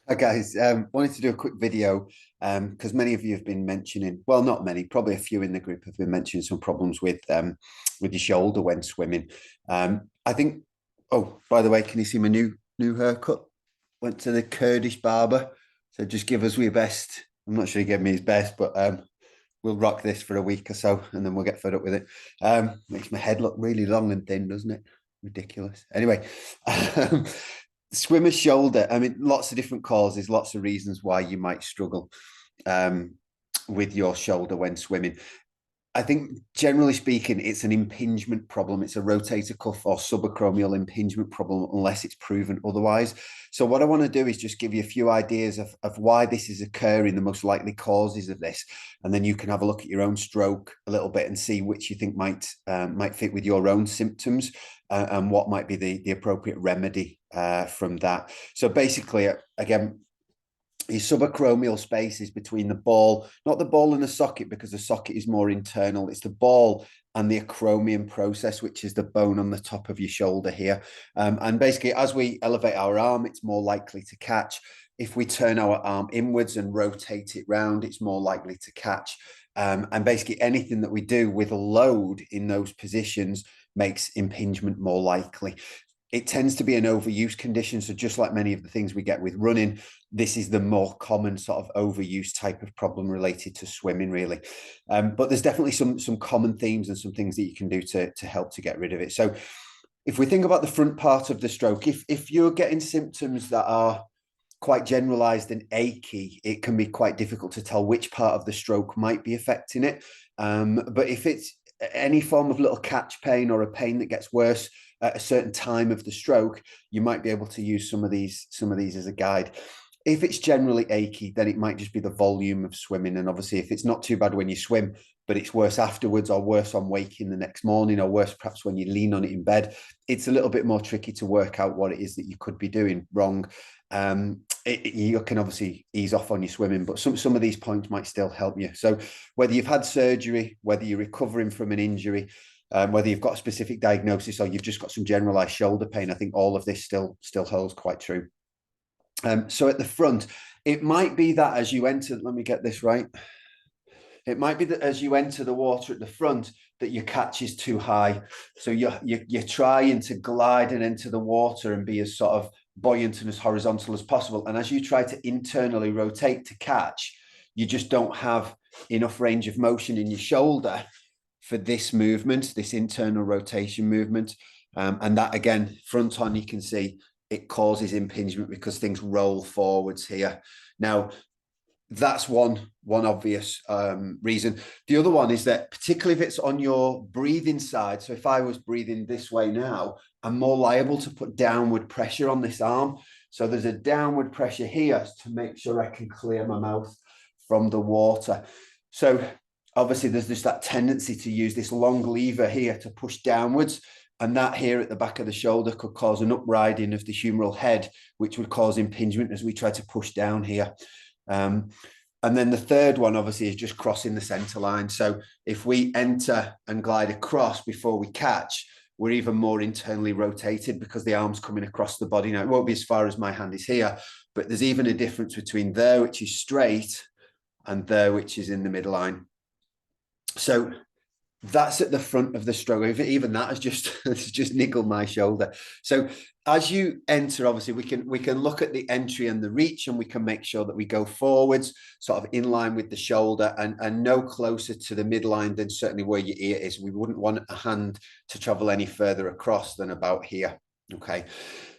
Hi guys, wanted to do a quick video because many of you have been mentioning, well, not many, probably a few in the group have been mentioning some problems with your shoulder when swimming. I think. Oh, by the way, can you see my new haircut? Went to the Kurdish barber, so just give us your best. I'm not sure he gave me his best, but we'll rock this for a week or so, and then we'll get fed up with it. Makes my head look really long and thin, doesn't it? Ridiculous. Anyway, swimmer's shoulder. I mean, lots of different causes, lots of reasons why you might struggle um, with your shoulder when swimming. I think generally speaking, it's an impingement problem. It's a rotator cuff or subacromial impingement problem, unless it's proven otherwise. So, what I want to do is just give you a few ideas of why this is occurring, the most likely causes of this, and then you can have a look at your own stroke a little bit and see which you think might fit with your own symptoms and what might be the appropriate remedy from that. So, basically, again, your subacromial space is between the ball, not the ball and the socket, because the socket is more internal. It's the ball and the acromion process, which is the bone on the top of your shoulder here. And basically, as we elevate our arm, it's more likely to catch. If we turn our arm inwards and rotate it round, it's more likely to catch. And basically, anything that we do with a load in those positions makes impingement more likely. It tends to be an overuse condition. So just like many of the things we get with running, this is the more common sort of overuse type of problem related to swimming, really. But there's definitely some common themes and some things that you can do to help to get rid of it. So if we think about the front part of the stroke, if you're getting symptoms that are quite generalized and achy, it can be quite difficult to tell which part of the stroke might be affecting it. But if it's any form of little catch pain or a pain that gets worse at a certain time of the stroke, you might be able to use some of these as a guide. If it's generally achy, then it might just be the volume of swimming. And obviously, if it's not too bad when you swim, but it's worse afterwards, or worse on waking the next morning, or worse perhaps when you lean on it in bed, it's a little bit more tricky to work out what it is that you could be doing wrong. You can obviously ease off on your swimming, but some of these points might still help you. So whether you've had surgery, whether you're recovering from an injury, whether you've got a specific diagnosis or you've just got some generalized shoulder pain, I think all of this still holds quite true. So at the front, it might be that as you enter, let me get this right. It might be that as you enter the water at the front, that your catch is too high. So you're trying to glide and enter the water and be as sort of buoyant and as horizontal as possible. And as you try to internally rotate to catch, you just don't have enough range of motion in your shoulder for this movement, this internal rotation movement. And that, again, front on, you can see it causes impingement because things roll forwards here. Now, that's one obvious reason. The other one is that particularly if it's on your breathing side, so if I was breathing this way now, I'm more liable to put downward pressure on this arm. So there's a downward pressure here to make sure I can clear my mouth from the water. So obviously there's just that tendency to use this long lever here to push downwards. And that here at the back of the shoulder could cause an upriding of the humeral head, which would cause impingement as we try to push down here. And then the third one, obviously, is just crossing the center line. So if we enter and glide across before we catch, we're even more internally rotated because the arm's coming across the body. Now, it won't be as far as my hand is here, but there's even a difference between there, which is straight, and there, which is in the midline. So that's at the front of the stroke. Even that has just niggled my shoulder. So as you enter, obviously we can look at the entry and the reach, and we can make sure that we go forwards, sort of in line with the shoulder, and no closer to the midline than certainly where your ear is. We wouldn't want a hand to travel any further across than about here. Okay,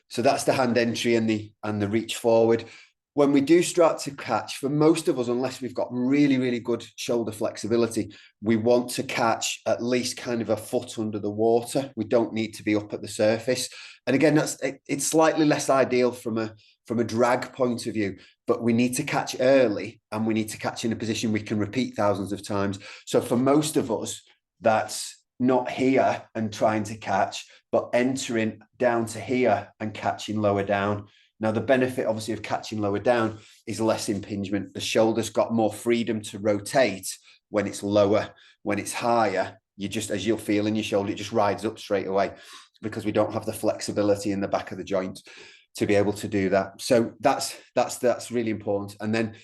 so that's the hand entry and the reach forward. When we do start to catch, for most of us, unless we've got really, really good shoulder flexibility, we want to catch at least kind of a foot under the water. We don't need to be up at the surface. And again, it's slightly less ideal from a drag point of view, but we need to catch early, and we need to catch in a position we can repeat thousands of times. So for most of us, that's not here and trying to catch, but entering down to here and catching lower down. Now, the benefit, obviously, of catching lower down is less impingement. The shoulder's got more freedom to rotate when it's lower. When it's higher, as you'll feel in your shoulder, it just rides up straight away because we don't have the flexibility in the back of the joint. to be able to do that. So that's really important. And then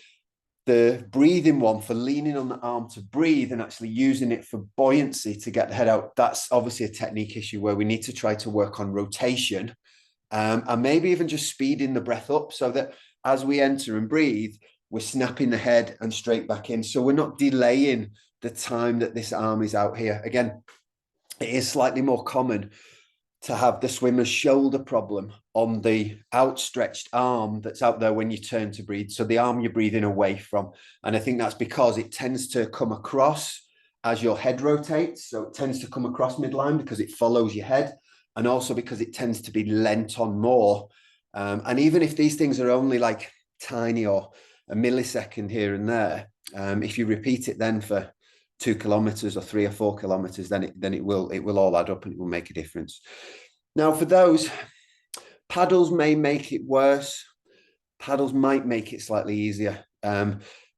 the breathing one, for leaning on the arm to breathe and actually using it for buoyancy to get the head out, that's obviously a technique issue where we need to try to work on rotation, and maybe even just speeding the breath up so that as we enter and breathe, we're snapping the head and straight back in. So we're not delaying the time that this arm is out here. Again, it is slightly more common to have the swimmer's shoulder problem on the outstretched arm that's out there when you turn to breathe. So the arm you're breathing away from. And I think that's because it tends to come across as your head rotates. So it tends to come across midline because it follows your head, and also because it tends to be leant on more. And even if these things are only like tiny or a millisecond here and there, if you repeat it then for 2 kilometers or 3 or 4 kilometers, then it will all add up and it will make a difference. Now, for those, paddles may make it worse. Paddles might make it slightly easier.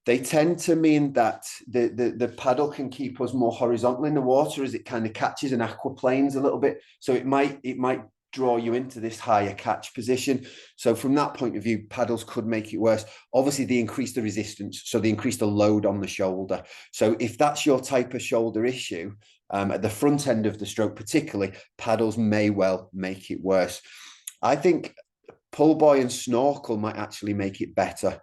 They tend to mean that the paddle can keep us more horizontal in the water as it kind of catches and aquaplanes a little bit. So it might draw you into this higher catch position. So from that point of view, paddles could make it worse. Obviously, they increase the resistance, so they increase the load on the shoulder. So if that's your type of shoulder issue, at the front end of the stroke particularly, paddles may well make it worse. I think pull buoy and snorkel might actually make it better.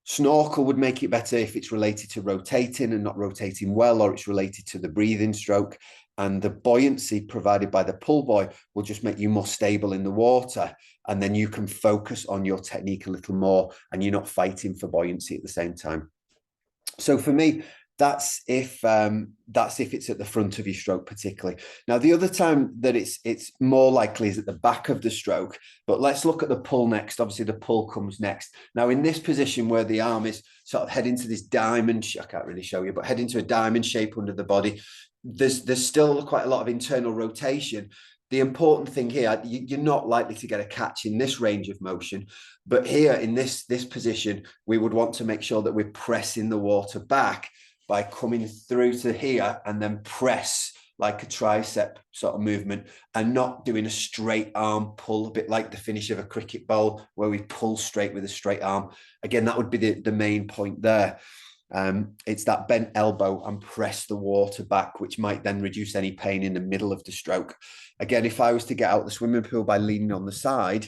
Snorkel would make it better if it's related to rotating and not rotating well, or it's related to the breathing stroke. And the buoyancy provided by the pull buoy will just make you more stable in the water. And then you can focus on your technique a little more and you're not fighting for buoyancy at the same time. So for me, that's if it's at the front of your stroke particularly. Now, the other time that it's more likely is at the back of the stroke, but let's look at the pull next. Obviously, the pull comes next. Now, in this position where the arm is sort of heading to this diamond, I can't really show you, but heading to a diamond shape under the body, there's still quite a lot of internal rotation. The important thing here, you're not likely to get a catch in this range of motion, but here in this position, we would want to make sure that we're pressing the water back by coming through to here and then press like a tricep sort of movement, and not doing a straight arm pull, a bit like the finish of a cricket ball where we pull straight with a straight arm. Again, that would be the main point there. It's that bent elbow and press the water back, which might then reduce any pain in the middle of the stroke. Again, if I was to get out the swimming pool by leaning on the side,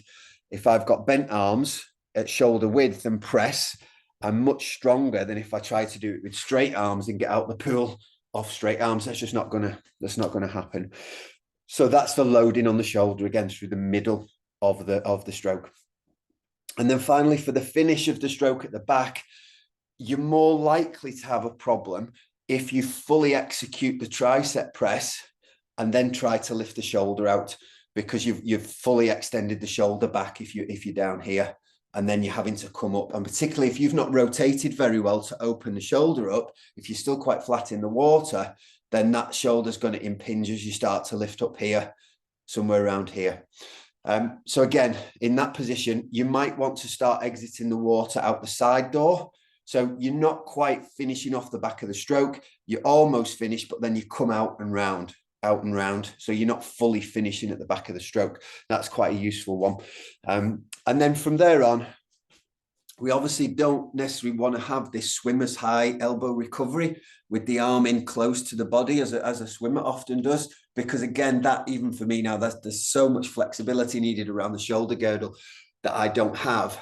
if I've got bent arms at shoulder width and press, I'm much stronger than if I try to do it with straight arms and get out the pool off straight arms. That's not gonna happen. So that's the loading on the shoulder again through the middle of the stroke. And then finally, for the finish of the stroke at the back, you're more likely to have a problem if you fully execute the tricep press and then try to lift the shoulder out, because you've fully extended the shoulder back if you're down here, and then you're having to come up. And particularly if you've not rotated very well to open the shoulder up, if you're still quite flat in the water, then that shoulder's going to impinge as you start to lift up here, somewhere around here. So again, in that position, you might want to start exiting the water out the side door. So you're not quite finishing off the back of the stroke. You're almost finished, but then you come out and round. So you're not fully finishing at the back of the stroke. That's quite a useful one. And then from there on, we obviously don't necessarily want to have this swimmer's high elbow recovery with the arm in close to the body as a swimmer often does, because again, that even for me now, there's so much flexibility needed around the shoulder girdle that I don't have.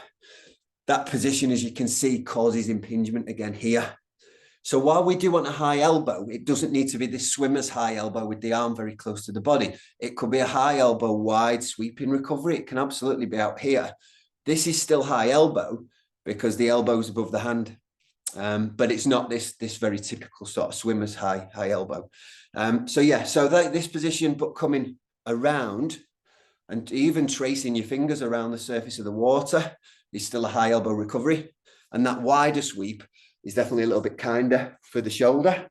That position, as you can see, causes impingement again here. So while we do want a high elbow, it doesn't need to be this swimmer's high elbow with the arm very close to the body. It could be a high elbow, wide sweeping recovery. It can absolutely be out here. This is still high elbow because the elbow is above the hand, but it's not this very typical sort of swimmer's high elbow. So this position, but coming around and even tracing your fingers around the surface of the water is still a high elbow recovery. And that wider sweep is definitely a little bit kinder for the shoulder.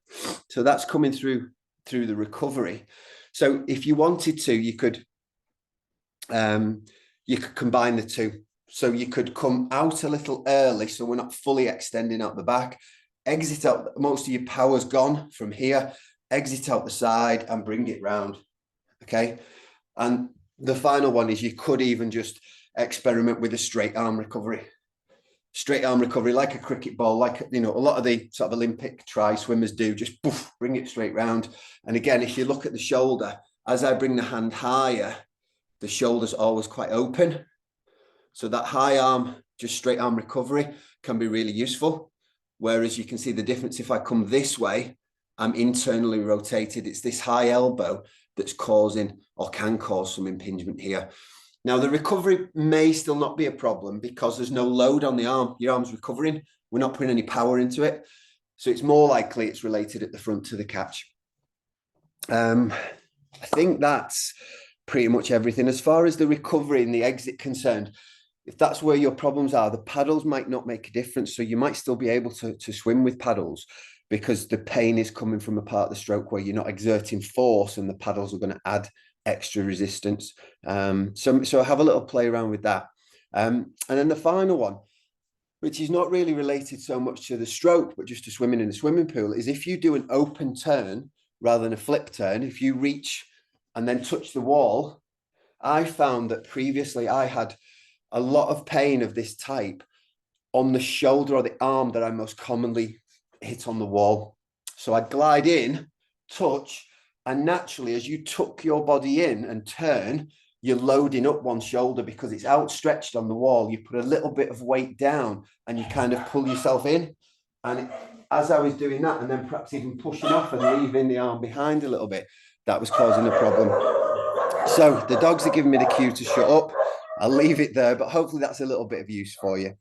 So that's coming through the recovery. So if you wanted to, you could combine the two. So you could come out a little early, so we're not fully extending out the back, exit out, most of your power's gone from here, exit out the side and bring it round, okay? And the final one is you could even just experiment with a straight arm recovery. Straight arm recovery, like a cricket ball, like, you know, a lot of the sort of Olympic tri swimmers do, just poof, bring it straight round. And again, if you look at the shoulder, as I bring the hand higher, the shoulder's always quite open. So that high arm, just straight arm recovery can be really useful. Whereas you can see the difference if I come this way, I'm internally rotated. It's this high elbow that's causing or can cause some impingement here. Now, the recovery may still not be a problem because there's no load on the arm. Your arm's recovering. We're not putting any power into it. So it's more likely it's related at the front to the catch. I think that's pretty much everything. As far as the recovery and the exit concerned, if that's where your problems are, the paddles might not make a difference. So you might still be able to swim with paddles because the pain is coming from a part of the stroke where you're not exerting force and the paddles are going to add extra resistance. So have a little play around with that. And then the final one, which is not really related so much to the stroke, but just to swimming in a swimming pool, is if you do an open turn rather than a flip turn, if you reach and then touch the wall, I found that previously I had a lot of pain of this type on the shoulder or the arm that I most commonly hit on the wall. So I'd glide in, touch, and naturally, as you tuck your body in and turn, you're loading up one shoulder because it's outstretched on the wall. You put a little bit of weight down and you kind of pull yourself in. And as I was doing that, and then perhaps even pushing off and leaving the arm behind a little bit, that was causing a problem. So the dogs are giving me the cue to shut up. I'll leave it there, but hopefully that's a little bit of use for you.